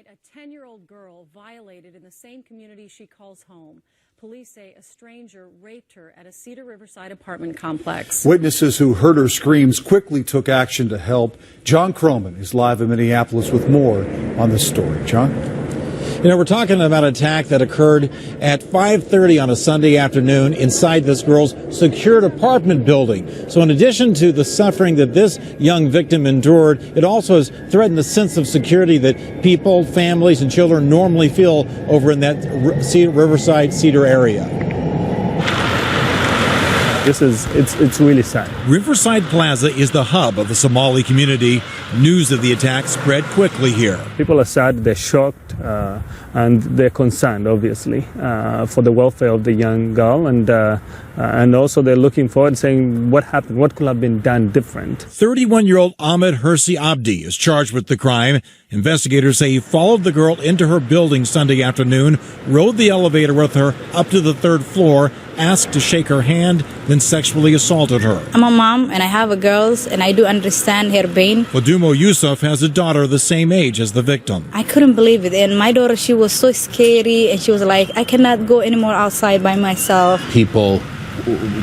night, a 10-year-old girl violated in the same community she calls home. Police say a stranger raped her at a Cedar Riverside apartment complex. Witnesses who heard her screams quickly took action to help. John Croman is live in Minneapolis with more on this story. John? You know, we're talking about an attack that occurred at 5:30 on a Sunday afternoon inside this girl's secured apartment building. So in addition to the suffering that this young victim endured, it also has threatened the sense of security that people, families, and children normally feel over in that Riverside Cedar area. It's really sad. Riverside Plaza is the hub of the Soomaali community. News of the attack spread quickly here. People are sad, they're shocked, and they're concerned, obviously, for the welfare of the young girl, and also they're looking forward, saying, what happened? What could have been done different? 31-year-old Ahmed Hersi Abdi is charged with the crime. Investigators say he followed the girl into her building Sunday afternoon, rode the elevator with her up to the third floor, asked to shake her hand, then sexually assaulted her. I'm a mom and I have a girls and I do understand her pain. Fadumo Yusuf has a daughter the same age as the victim. I couldn't believe it, and my daughter, she was so scary, and she was like, I cannot go anymore outside by myself. People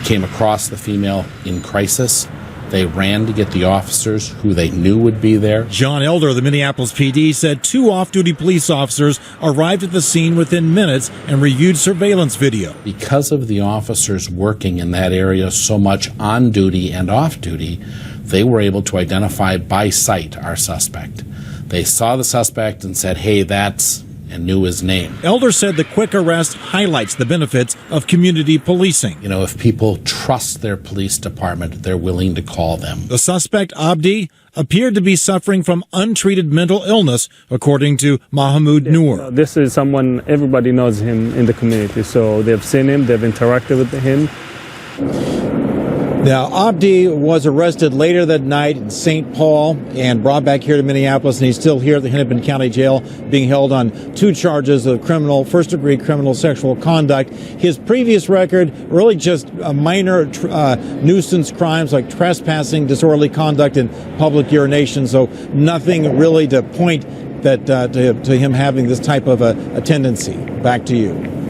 came across the female in crisis. They ran to get the officers who they knew would be there. John Elder of the Minneapolis PD said 2 off-duty police officers arrived at the scene within minutes and reviewed surveillance video. Because of the officers working in that area so much on duty and off duty, they were able to identify by sight our suspect. They saw the suspect and said, hey, that's, and knew his name. Elder said the quick arrest highlights the benefits of community policing. You know, if people trust their police department, they're willing to call them. The suspect, Abdi, appeared to be suffering from untreated mental illness, according to Mahmoud Noor. This is someone, everybody knows him in the community, so they've seen him, they've interacted with him. Now, Abdi was arrested later that night in St. Paul and brought back here to Minneapolis, and he's still here at the Hennepin County Jail being held on 2 charges of first-degree criminal sexual conduct. His previous record, really just minor nuisance crimes like trespassing, disorderly conduct, and public urination, so nothing really to point that to him having this type of a tendency. Back to you.